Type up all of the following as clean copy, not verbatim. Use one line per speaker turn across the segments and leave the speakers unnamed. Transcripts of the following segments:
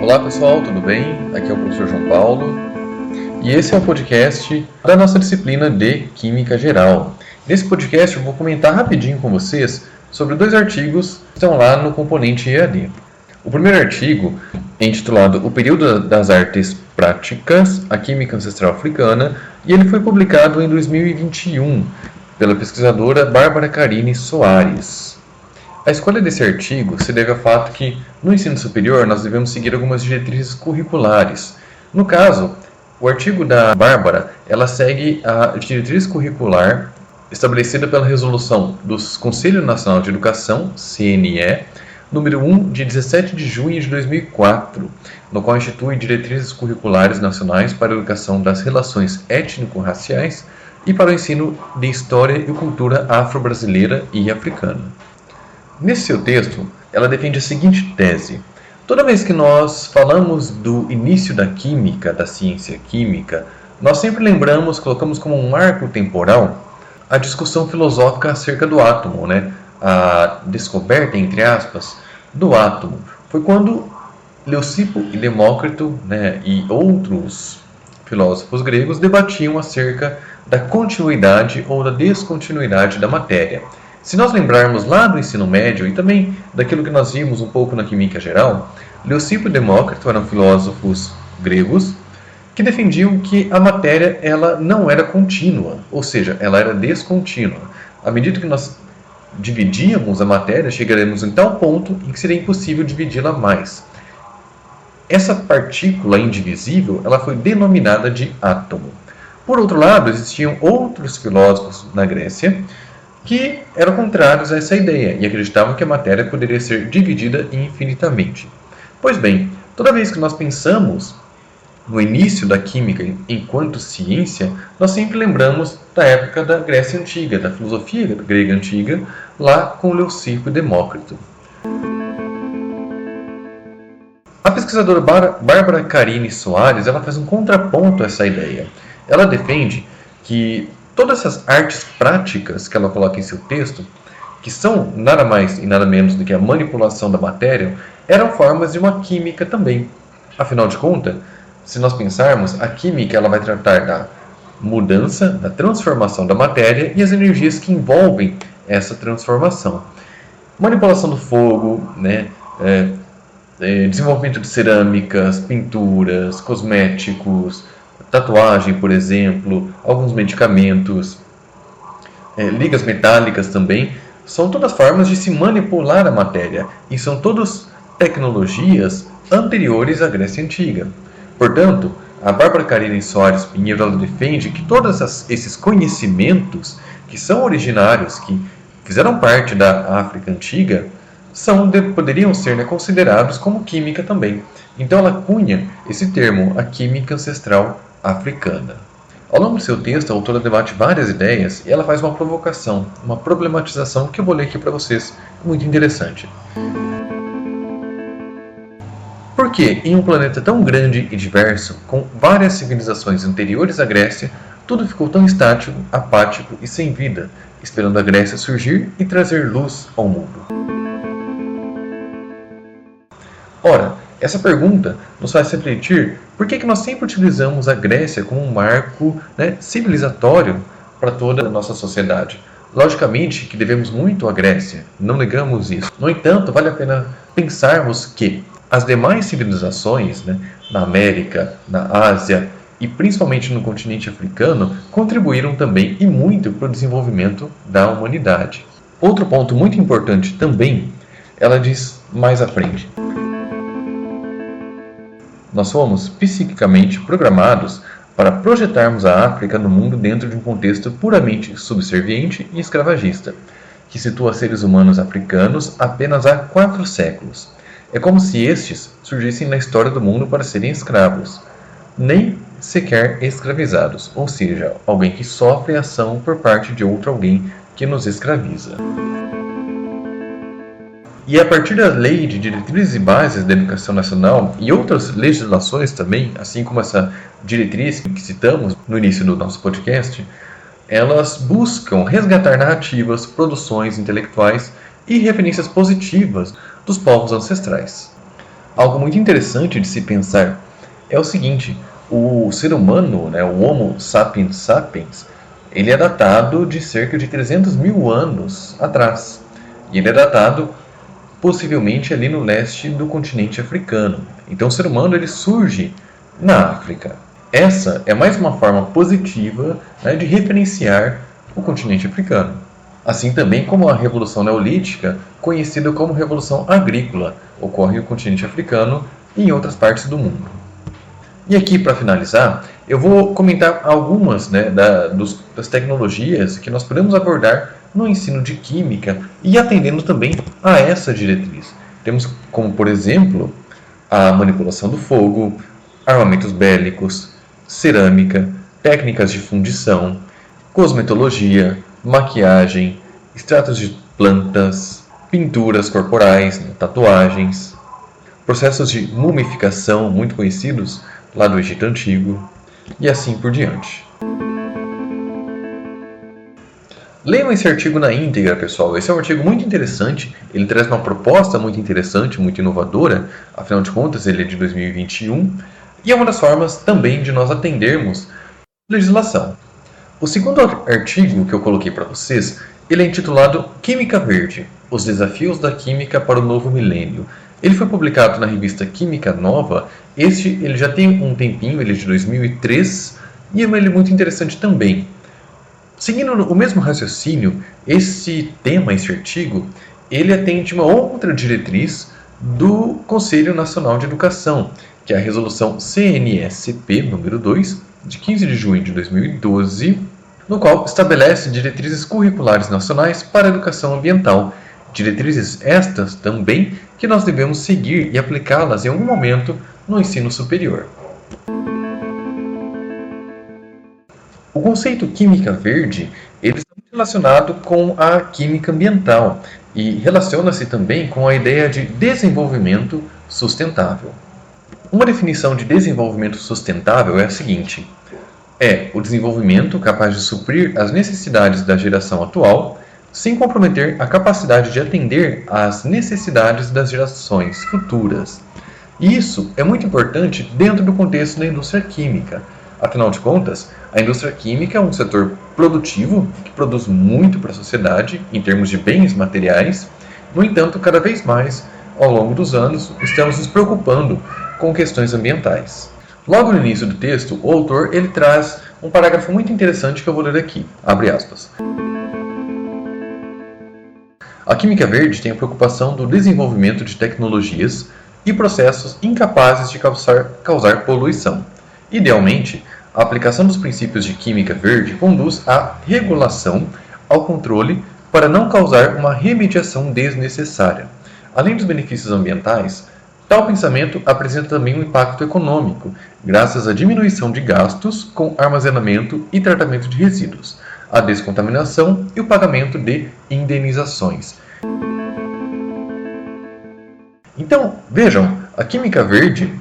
Olá pessoal, tudo bem? Aqui é o professor João Paulo e esse é o podcast da nossa disciplina de Química Geral. Nesse podcast eu vou comentar rapidinho com vocês sobre dois artigos que estão lá no componente EAD. O primeiro artigo é intitulado O Período das Artes Práticas, a Química Ancestral Africana, e ele foi publicado em 2021 pela pesquisadora Bárbara Carini Soares. A escolha desse artigo se deve ao fato que, no ensino superior, nós devemos seguir algumas diretrizes curriculares. No caso, o artigo da Bárbara, ela segue a diretriz curricular estabelecida pela resolução do Conselho Nacional de Educação, CNE, número 1, de 17 de junho de 2004, no qual institui diretrizes curriculares nacionais para a educação das relações étnico-raciais e para o ensino de História e Cultura afro-brasileira e africana. Nesse seu texto, ela defende a seguinte tese: toda vez que nós falamos do início da química, da ciência química, nós sempre lembramos, colocamos como um marco temporal a discussão filosófica acerca do átomo, a descoberta, entre aspas, do átomo. Foi quando Leucipo e Demócrito, e outros filósofos gregos debatiam acerca da continuidade ou da descontinuidade da matéria. Se nós lembrarmos lá do ensino médio e também daquilo que nós vimos um pouco na química geral, Leucipo e Demócrito eram filósofos gregos que defendiam que a matéria ela não era contínua, ou seja, ela era descontínua. À medida que nós dividíamos a matéria, chegaremos em tal ponto em que seria impossível dividi-la mais. Essa partícula indivisível ela foi denominada de átomo. Por outro lado, existiam outros filósofos na Grécia que eram contrários a essa ideia e acreditavam que a matéria poderia ser dividida infinitamente. Pois bem, toda vez que nós pensamos no início da química enquanto ciência, nós sempre lembramos da época da Grécia Antiga, da filosofia grega antiga, lá com Leucipo e Demócrito. A pesquisadora Bárbara Carini Soares ela faz um contraponto a essa ideia. Ela defende que todas essas artes práticas que ela coloca em seu texto, que são nada mais e nada menos do que a manipulação da matéria, eram formas de uma química também. Afinal de contas, se nós pensarmos, a química ela vai tratar da mudança, da transformação da matéria e as energias que envolvem essa transformação. Manipulação do fogo, desenvolvimento de cerâmicas, pinturas, cosméticos, tatuagem, por exemplo, alguns medicamentos, ligas metálicas também, são todas formas de se manipular a matéria e são todas tecnologias anteriores à Grécia Antiga. Portanto, a Bárbara Carini Soares Pinheiro ela defende que todos esses conhecimentos que são originários, que fizeram parte da África Antiga, poderiam ser considerados como química também. Então ela cunha esse termo, a química ancestral africana. Ao longo do seu texto, a autora debate várias ideias e ela faz uma provocação, uma problematização que eu vou ler aqui para vocês, muito interessante. Por que, em um planeta tão grande e diverso, com várias civilizações anteriores à Grécia, tudo ficou tão estático, apático e sem vida, esperando a Grécia surgir e trazer luz ao mundo? Ora, essa pergunta nos faz refletir por que nós sempre utilizamos a Grécia como um marco civilizatório para toda a nossa sociedade. Logicamente que devemos muito à Grécia, não negamos isso. No entanto, vale a pena pensarmos que as demais civilizações, na América, na Ásia e principalmente no continente africano, contribuíram também e muito para o desenvolvimento da humanidade. Outro ponto muito importante também, ela diz mais à frente: nós somos psiquicamente programados para projetarmos a África no mundo dentro de um contexto puramente subserviente e escravagista, que situa seres humanos africanos apenas há 4 séculos. É como se estes surgissem na história do mundo para serem escravos, nem sequer escravizados, ou seja, alguém que sofre ação por parte de outro alguém que nos escraviza. E a partir da Lei de Diretrizes e Bases da Educação Nacional e outras legislações também, assim como essa diretriz que citamos no início do nosso podcast, elas buscam resgatar narrativas, produções intelectuais e referências positivas dos povos ancestrais. Algo muito interessante de se pensar é o seguinte: o ser humano, né, o Homo sapiens sapiens, ele é datado de cerca de 300 mil anos atrás. E ele é datado possivelmente ali no leste do continente africano. Então o ser humano ele surge na África. Essa é mais uma forma positiva, né, de referenciar o continente africano. Assim também como a Revolução Neolítica, conhecida como Revolução Agrícola, ocorre no continente africano e em outras partes do mundo. E aqui, para finalizar, eu vou comentar algumas, né, das tecnologias que nós podemos abordar no ensino de Química e atendendo também a essa diretriz. Temos como, por exemplo, a manipulação do fogo, armamentos bélicos, cerâmica, técnicas de fundição, cosmetologia, maquiagem, extratos de plantas, pinturas corporais, né, tatuagens, processos de mumificação muito conhecidos lá do Egito Antigo e assim por diante. Leiam esse artigo na íntegra, pessoal. Esse é um artigo muito interessante, ele traz uma proposta muito interessante, muito inovadora, afinal de contas ele é de 2021, e é uma das formas também de nós atendermos a legislação. O segundo artigo que eu coloquei para vocês, ele é intitulado Química Verde, os desafios da química para o novo milênio. Ele foi publicado na revista Química Nova. Ele já tem um tempinho, ele é de 2003, e ele é muito interessante também. Seguindo o mesmo raciocínio, esse artigo, ele atende uma outra diretriz do Conselho Nacional de Educação, que é a Resolução CNSP número 2, de 15 de junho de 2012, no qual estabelece diretrizes curriculares nacionais para a educação ambiental. Diretrizes estas também que nós devemos seguir e aplicá-las em algum momento no ensino superior. O conceito química verde ele está muito relacionado com a química ambiental e relaciona-se também com a ideia de desenvolvimento sustentável. Uma definição de desenvolvimento sustentável é a seguinte: é o desenvolvimento capaz de suprir as necessidades da geração atual, sem comprometer a capacidade de atender às necessidades das gerações futuras. E isso é muito importante dentro do contexto da indústria química. Afinal de contas, a indústria química é um setor produtivo que produz muito para a sociedade em termos de bens materiais. No entanto, cada vez mais, ao longo dos anos, estamos nos preocupando com questões ambientais. Logo no início do texto, o autor ele traz um parágrafo muito interessante que eu vou ler aqui. Abre aspas. A química verde tem a preocupação do desenvolvimento de tecnologias e processos incapazes de causar poluição. Idealmente, a aplicação dos princípios de química verde conduz à regulação, ao controle, para não causar uma remediação desnecessária. Além dos benefícios ambientais, tal pensamento apresenta também um impacto econômico, graças à diminuição de gastos com armazenamento e tratamento de resíduos, a descontaminação e o pagamento de indenizações. Então, vejam, a química verde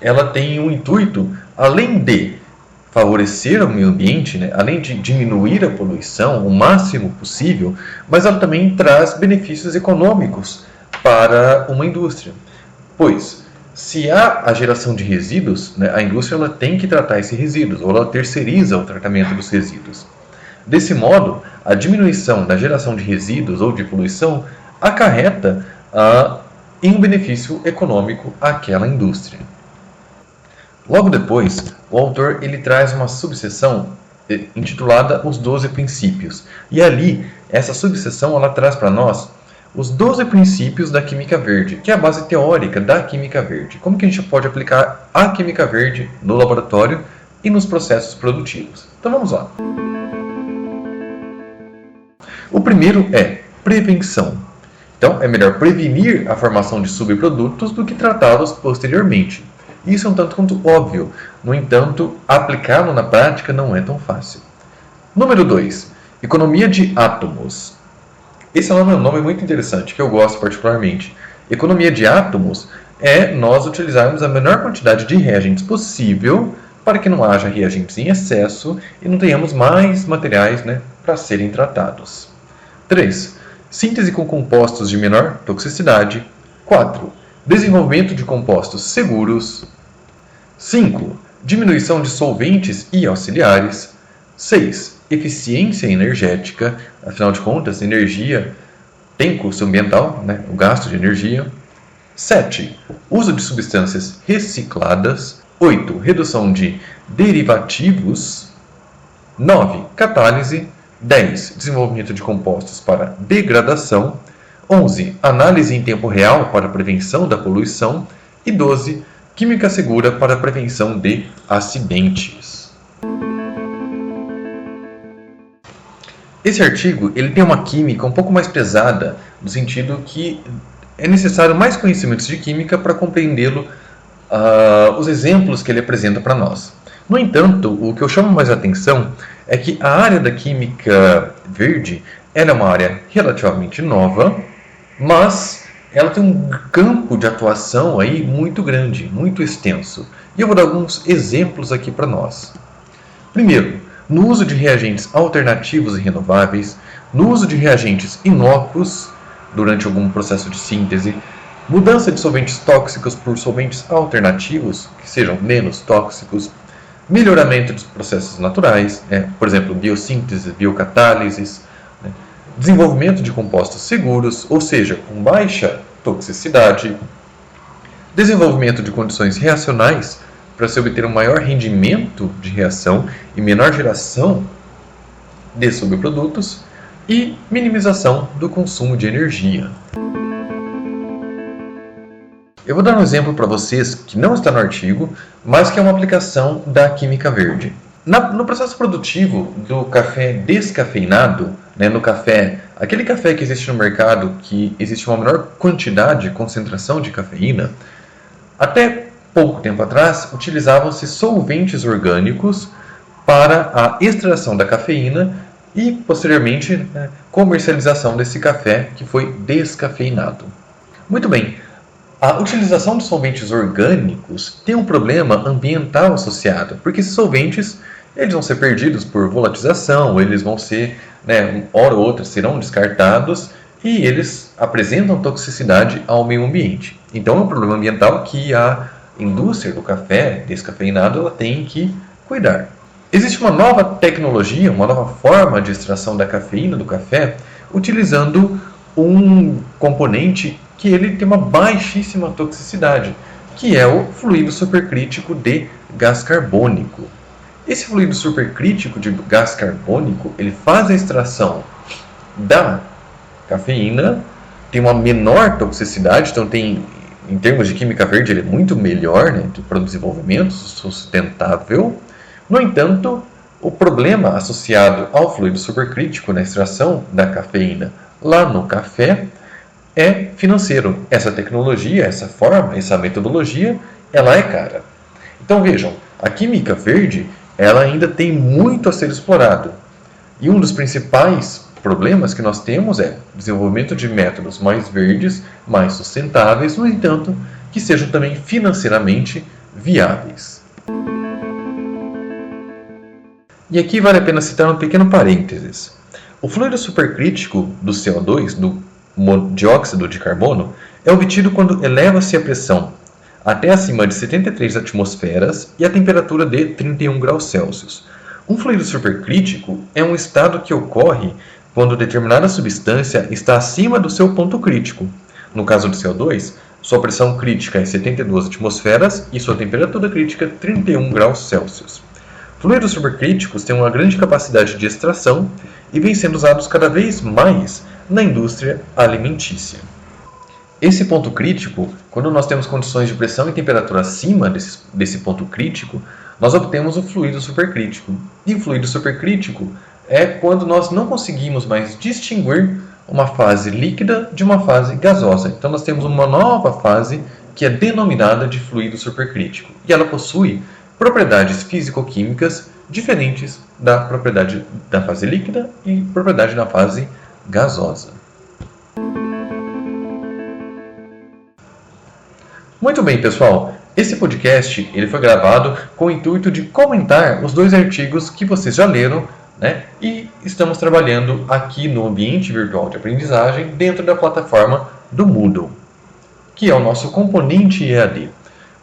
ela tem um intuito, além de favorecer o meio ambiente, né, além de diminuir a poluição o máximo possível, mas ela também traz benefícios econômicos para uma indústria. Pois, se há a geração de resíduos, né, a indústria ela tem que tratar esses resíduos, ou ela terceiriza o tratamento dos resíduos. Desse modo, a diminuição da geração de resíduos ou de poluição acarreta em um benefício econômico àquela indústria. Logo depois, o autor ele traz uma subseção intitulada Os 12 Princípios. E ali, essa subseção ela traz para nós os 12 princípios da química verde, que é a base teórica da química verde. Como que a gente pode aplicar a química verde no laboratório e nos processos produtivos. Então vamos lá. O primeiro é prevenção. Então, é melhor prevenir a formação de subprodutos do que tratá-los posteriormente. Isso é um tanto quanto óbvio, no entanto, aplicá-lo na prática não é tão fácil. Número 2. Economia de átomos. Esse é um nome muito interessante, que eu gosto particularmente. Economia de átomos é nós utilizarmos a menor quantidade de reagentes possível para que não haja reagentes em excesso e não tenhamos mais materiais, para serem tratados. 3. Síntese com compostos de menor toxicidade. 4. desenvolvimento de compostos seguros. 5. Diminuição de solventes e auxiliares. 6. Eficiência energética, afinal de contas, energia tem custo ambiental, né? O gasto de energia. 7. Uso de substâncias recicladas. 8. Redução de derivativos. 9. Catálise. 10. Desenvolvimento de compostos para degradação. 11. Análise em tempo real para prevenção da poluição. E 12. Química segura para prevenção de acidentes. Esse artigo ele tem uma química um pouco mais pesada, no sentido que é necessário mais conhecimentos de química para compreendê-lo, os exemplos que ele apresenta para nós. No entanto, o que eu chamo mais a atenção é que a área da química verde ela é uma área relativamente nova, mas ela tem um campo de atuação aí muito grande, muito extenso. E eu vou dar alguns exemplos aqui para nós. Primeiro, no uso de reagentes alternativos e renováveis, no uso de reagentes inócuos durante algum processo de síntese, mudança de solventes tóxicos por solventes alternativos, que sejam menos tóxicos, melhoramento dos processos naturais, por exemplo, biossíntese, biocatálises, desenvolvimento de compostos seguros, ou seja, com baixa toxicidade, desenvolvimento de condições reacionais, para se obter um maior rendimento de reação e menor geração de subprodutos e minimização do consumo de energia. Eu vou dar um exemplo para vocês que não está no artigo, mas que é uma aplicação da química verde. No processo produtivo do café descafeinado, no café, aquele café que existe no mercado que existe uma menor quantidade, concentração de cafeína, até pouco tempo atrás, utilizavam-se solventes orgânicos para a extração da cafeína e, posteriormente, comercialização desse café que foi descafeinado. Muito bem, a utilização de solventes orgânicos tem um problema ambiental associado, porque esses solventes eles vão ser perdidos por volatilização, eles vão ser, hora ou outra, serão descartados e eles apresentam toxicidade ao meio ambiente. Então é um problema ambiental que a indústria do café descafeinado ela tem que cuidar. Existe uma nova tecnologia, uma nova forma de extração da cafeína do café, utilizando um componente que ele tem uma baixíssima toxicidade, que é o fluido supercrítico de gás carbônico. Esse fluido supercrítico de gás carbônico, ele faz a extração da cafeína, tem uma menor toxicidade, então em termos de química verde, ele é muito melhor para o desenvolvimento sustentável. No entanto, o problema associado ao fluido supercrítico na extração da cafeína lá no café é financeiro. Essa tecnologia, essa forma, essa metodologia, ela é cara. Então vejam, a química verde ela ainda tem muito a ser explorado. E um dos principais problemas que nós temos é o desenvolvimento de métodos mais verdes, mais sustentáveis, no entanto, que sejam também financeiramente viáveis. E aqui vale a pena citar um pequeno parênteses. O fluido supercrítico do CO2, do dióxido de carbono, é obtido quando eleva-se a pressão até acima de 73 atmosferas e a temperatura de 31 graus Celsius. Um fluido supercrítico é um estado que ocorre quando determinada substância está acima do seu ponto crítico. No caso do CO2, sua pressão crítica é 72 atmosferas e sua temperatura crítica 31 graus Celsius. Fluidos supercríticos têm uma grande capacidade de extração e vêm sendo usados cada vez mais na indústria alimentícia. Esse ponto crítico, quando nós temos condições de pressão e temperatura acima desse ponto crítico, nós obtemos o fluido supercrítico. E o fluido supercrítico é quando nós não conseguimos mais distinguir uma fase líquida de uma fase gasosa. Então nós temos uma nova fase que é denominada de fluido supercrítico. E ela possui propriedades físico-químicas diferentes da propriedade da fase líquida e propriedade da fase gasosa. Muito bem, pessoal. Esse podcast ele foi gravado com o intuito de comentar os dois artigos que vocês já leram, e estamos trabalhando aqui no ambiente virtual de aprendizagem dentro da plataforma do Moodle. que é o nosso componente EAD.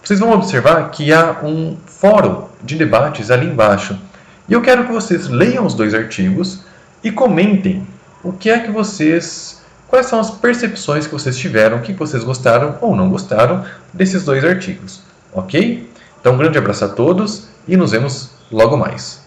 Vocês vão observar que há um fórum de debates ali embaixo. E eu quero que vocês leiam os 2 artigos e comentem o que é que vocês, quais são as percepções que vocês tiveram, o que vocês gostaram ou não gostaram desses 2 artigos, ok? Então, um grande abraço a todos e nos vemos logo mais.